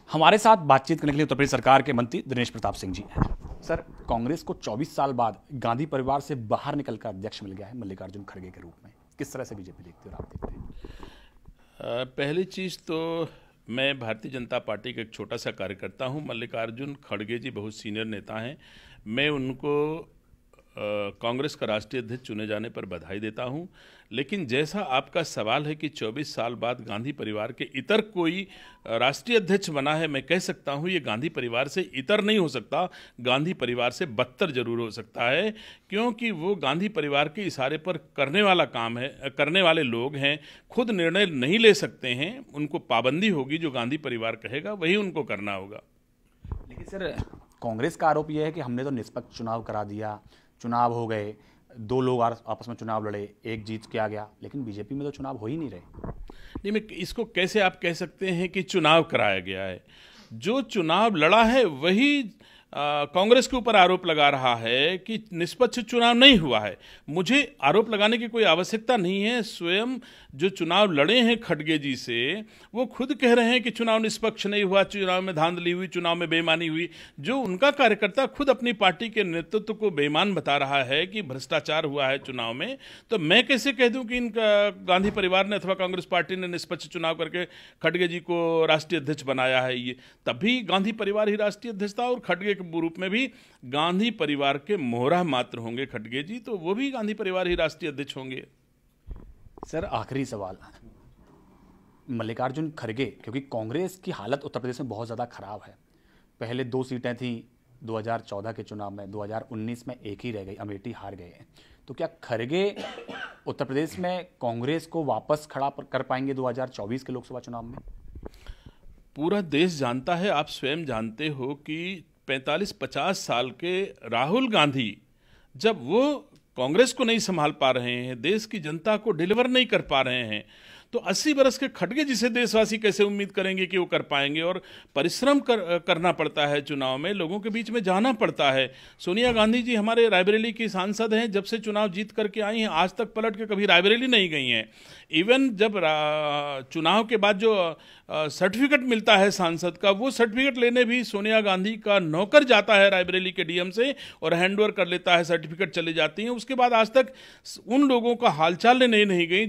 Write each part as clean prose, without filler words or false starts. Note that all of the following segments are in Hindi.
हमारे साथ बातचीत करने के लिए उत्तर प्रदेश सरकार के मंत्री दिनेश प्रताप सिंह जी हैं। सर, कांग्रेस को 24 साल बाद गांधी परिवार से बाहर निकलकर अध्यक्ष मिल गया है मल्लिकार्जुन खड़गे के रूप में। किस तरह से बीजेपी देखती है और आप देखते हैं? पहली चीज़ तो मैं भारतीय जनता पार्टी का एक छोटा सा कार्यकर्ता हूं। मल्लिकार्जुन खड़गे जी बहुत सीनियर नेता हैं। मैं उनको कांग्रेस का राष्ट्रीय अध्यक्ष चुने जाने पर बधाई देता हूं। लेकिन जैसा आपका सवाल है कि 24 साल बाद गांधी परिवार के इतर कोई राष्ट्रीय अध्यक्ष बना है, मैं कह सकता हूं ये गांधी परिवार से इतर नहीं हो सकता, गांधी परिवार से बदतर जरूर हो सकता है, क्योंकि वो गांधी परिवार के इशारे पर करने वाला काम है, करने वाले लोग हैं। खुद निर्णय नहीं ले सकते हैं, उनको पाबंदी होगी, जो गांधी परिवार कहेगा वही उनको करना होगा। लेकिन सर, कांग्रेस का आरोप यह है कि हमने तो निष्पक्ष चुनाव करा दिया, चुनाव हो गए, दो लोग आपस में चुनाव लड़े, एक जीत के आ गया, लेकिन बीजेपी में तो चुनाव हो ही नहीं रहे। नहीं, मैं इसको कैसे आप कह सकते हैं कि चुनाव कराया गया है? जो चुनाव लड़ा है वही कांग्रेस के ऊपर आरोप लगा रहा है कि निष्पक्ष चुनाव नहीं हुआ है। मुझे आरोप लगाने की कोई आवश्यकता नहीं है। स्वयं जो चुनाव लड़े हैं खड़गे जी से, वो खुद कह रहे हैं कि चुनाव निष्पक्ष नहीं हुआ, चुनाव में धांधली हुई, चुनाव में बेईमानी हुई। जो उनका कार्यकर्ता खुद अपनी पार्टी के नेतृत्व को बेईमान बता रहा है कि भ्रष्टाचार हुआ है चुनाव में, तो मैं कैसे कह दूं कि इनका गांधी परिवार ने अथवा कांग्रेस पार्टी ने निष्पक्ष चुनाव करके खड़गे जी को राष्ट्रीय अध्यक्ष बनाया है? ये तभी गांधी परिवार ही राष्ट्रीय अध्यक्ष था, और खड़गे रूप में भी गांधी परिवार के मोहरा मात्र होंगे खड़गे जी, तो वो भी गांधी परिवार ही राष्ट्रीय अध्यक्ष होंगे। सर, आखिरी सवाल, मल्लिकार्जुन खड़गे, क्योंकि कांग्रेस की हालत उत्तर प्रदेश में बहुत ज़्यादा खराब है। पहले 2 सीटें थी 2014 के चुनाव में, 2019 में एक ही रह गई, अमेठी हार गए हैं। तो क्या खड़गे उत्तर प्रदेश में कांग्रेस को वापस खड़ा कर पाएंगे 2024 के लोकसभा चुनाव में? पूरा देश जानता है, आप स्वयं जानते हो कि 45-50 साल के राहुल गांधी जब वो कांग्रेस को नहीं संभाल पा रहे हैं, देश की जनता को डिलीवर नहीं कर पा रहे हैं, तो 80 बरस के खड़गे जिसे देशवासी कैसे उम्मीद करेंगे कि वो कर पाएंगे? और परिश्रम करना पड़ता है, चुनाव में लोगों के बीच में जाना पड़ता है। सोनिया गांधी जी हमारे रायबरेली की सांसद हैं, जब से चुनाव जीत करके आई हैं आज तक पलट के कभी रायबरेली नहीं गई हैं। इवन जब चुनाव के बाद जो सर्टिफिकेट मिलता है सांसद का, वो सर्टिफिकेट लेने भी सोनिया गांधी का नौकर जाता है रायबरेली के डीएम से और हैंडओवर कर लेता है, सर्टिफिकेट चली जाती हैं। उसके बाद आज तक उन लोगों का हालचाल लेने नहीं गई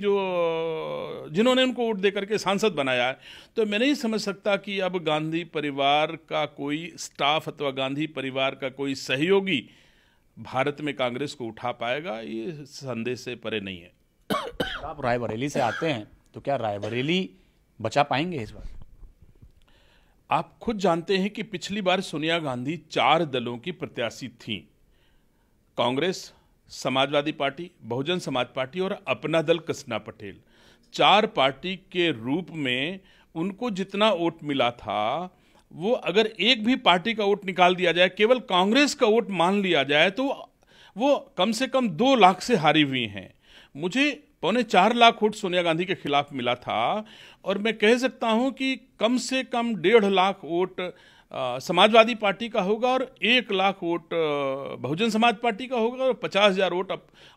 जिन्होंने उनको वोट देकर के सांसद बनाया है। तो मैं नहीं समझ सकता कि अब गांधी परिवार का कोई स्टाफ अथवा गांधी परिवार का कोई सहयोगी भारत में कांग्रेस को उठा पाएगा, ये संदेह से परे नहीं है। आप रायबरेली से आते हैं, तो क्या रायबरेली बचा पाएंगे इस बार? आप खुद जानते हैं कि पिछली बार सोनिया गांधी 4 दलों की प्रत्याशी थीं, कांग्रेस, समाजवादी पार्टी, बहुजन समाज पार्टी और अपना दल कृष्णा पटेल। 4 पार्टी के रूप में उनको जितना वोट मिला था, वो अगर एक भी पार्टी का वोट निकाल दिया जाए, केवल कांग्रेस का वोट मान लिया जाए, तो वो कम से कम 2 लाख से हारी हुई हैं। मुझे 4.25 लाख वोट सोनिया गांधी के खिलाफ मिला था, और मैं कह सकता हूं कि कम से कम 1.5 लाख वोट समाजवादी पार्टी का होगा और 1 लाख वोट बहुजन समाज पार्टी का होगा और 50,000 वोट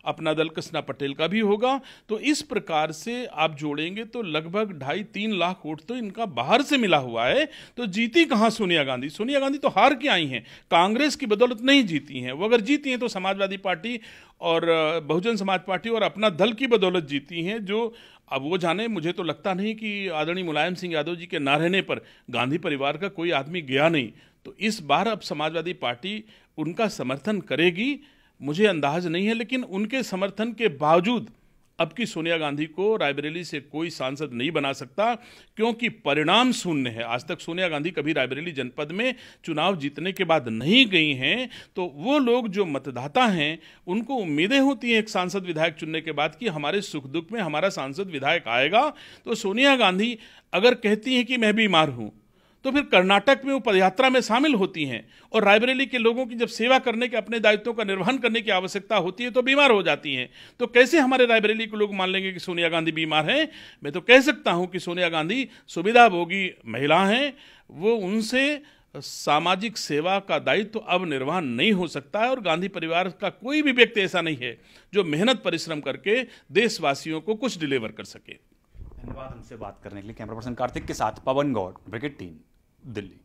अपना दल कृष्णा पटेल का भी होगा। तो इस प्रकार से आप जोड़ेंगे तो लगभग 2.5-3 लाख वोट तो इनका बाहर से मिला हुआ है। तो जीती कहाँ सोनिया गांधी? सोनिया गांधी तो हार के आई हैं, कांग्रेस की बदौलत नहीं जीती हैं। वो अगर जीती हैं तो समाजवादी पार्टी और बहुजन समाज पार्टी और अपना दल की बदौलत जीती हैं। जो अब वो जाने, मुझे तो लगता नहीं कि आदरणीय मुलायम सिंह यादव जी के ना रहने पर गांधी परिवार का कोई आदमी गया नहीं। तो इस बार अब समाजवादी पार्टी उनका समर्थन करेगी, मुझे अंदाज नहीं है। लेकिन उनके समर्थन के बावजूद अब की सोनिया गांधी को रायबरेली से कोई सांसद नहीं बना सकता, क्योंकि परिणाम शून्य है। आज तक सोनिया गांधी कभी रायबरेली जनपद में चुनाव जीतने के बाद नहीं गई हैं। तो वो लोग जो मतदाता हैं, उनको उम्मीदें होती हैं एक सांसद विधायक चुनने के बाद कि हमारे सुख दुख में हमारा सांसद विधायक आएगा। तो सोनिया गांधी अगर कहती हैं कि मैं बीमार हूं, तो फिर कर्नाटक में वो पदयात्रा में शामिल होती हैं, और रायबरेली के लोगों की जब सेवा करने के, अपने दायित्वों का निर्वहन करने की आवश्यकता होती है तो बीमार हो जाती हैं। तो कैसे हमारे रायबरेली के लोग मान लेंगे कि सोनिया गांधी बीमार हैं? मैं तो कह सकता हूं कि सोनिया गांधी सुविधाभोगी महिला हैं, वो उनसे सामाजिक सेवा का दायित्व अब निर्वहन नहीं हो सकता है। और गांधी परिवार का कोई भी व्यक्ति ऐसा नहीं है जो मेहनत परिश्रम करके देशवासियों को कुछ डिलीवर कर सके। धन्यवाद हमसे बात करने के लिए। कैमरा पर्सन कार्तिक के साथ पवन गौड़, ब्रिगेड टीम। दिल्ली।